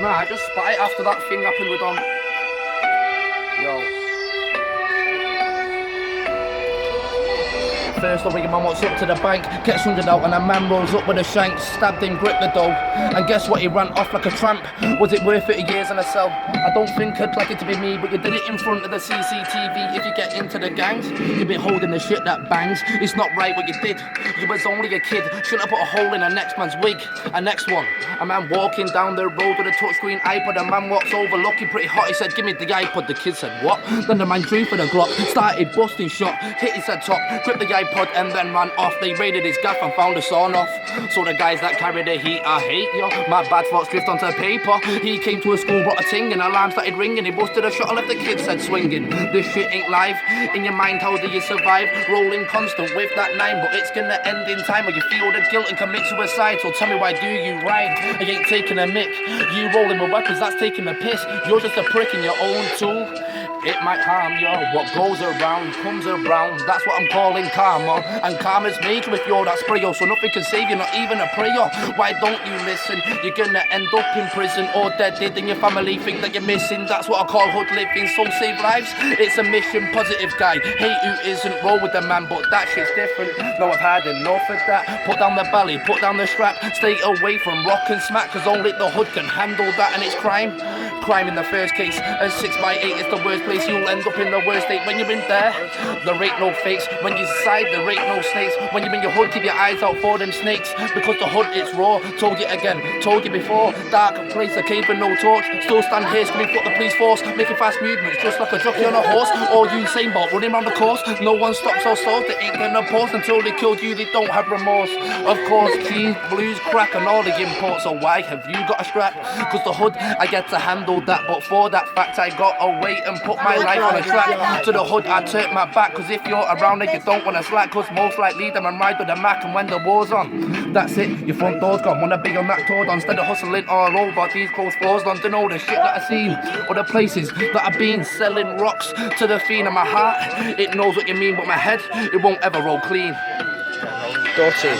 Nah, I just spat it after that thing happened with Dom. Yo. First, the big man walks up to the bank, gets hundred out, and a man rolls up with a shank, stabbed him, gripped the dough, and guess what? He ran off like a tramp. Was it worth it? A years in a cell? I don't think I'd like it to be me, but you did it in front of the CCTV. If you get into the gangs, you'll be holding the shit that bangs. It's not right what you did. You was only a kid. Shouldn't have put a hole in a next man's wig. A next one, a man walking down the road with a touchscreen iPod. A man walks over, looking pretty hot. He said, "Give me the iPod." The kid said, "What?" Then the man drew for the Glock, started busting shot, hit his head top, gripped the iPod and then ran off. They raided his gaff and found a sawn off. So the guys that carried the heat, I hate yo. My bad thoughts drift onto paper. He came to a school, brought a ting, and alarm started ringing. He busted a shot and left the kid said swinging. This shit ain't live. In your mind, how do you survive? Rolling constant with that 9, but it's gonna end in time. Or you feel the guilt and commit suicide. So tell me, why do you ride? I ain't taking a mick. You rolling with weapons, that's taking a piss. You're just a prick in your own tool. It might harm you. What goes around comes around. That's what I'm calling karma. And karma's major if you're that sprayer. So nothing can save you, not even a prayer. Why don't you listen? You're gonna end up in prison or dead. And your family think that you're missing. That's what I call hood living. So save lives. It's a mission, positive guy. Hate who isn't, roll with the man, but that shit's different. No, I've had enough of that. Put down the belly, put down the strap. Stay away from rock and smack, cause only the hood can handle that. And it's crime. Crime in the first case. And 6x8 is the worst place. You'll end up in the worst state. When you're in there, there ain't no fakes. When you're inside, there ain't no snakes. When you're in your hood, keep your eyes out for them snakes. Because the hood, it's raw. Told you again, told you before. Dark place, a cave with no torch. Still stand here, screaming fuck the police force. Making fast movements, just like a jockey on a horse. Or Usain Bolt running around the course. No one stops or stalls. They ain't gonna pause until they killed you. They don't have remorse. Of course, keys, blues, crack, and all the imports. So why have you got a strap? Cause the hood, I get to handle that. But for that fact, I gotta wait and put my life on a track. To the hood, I turn my back. Cause if you're around it, you don't wanna slack. Cause most likely them and ride with the Mac. And when the war's on, that's it, your front door's gone. Wanna be on that tour, instead of hustling all over these closed floors. Don't know the shit that I've seen, or the places that I've been. Selling rocks to the fiend. And my heart, it knows what you mean, but my head, it won't ever roll clean. Dirty.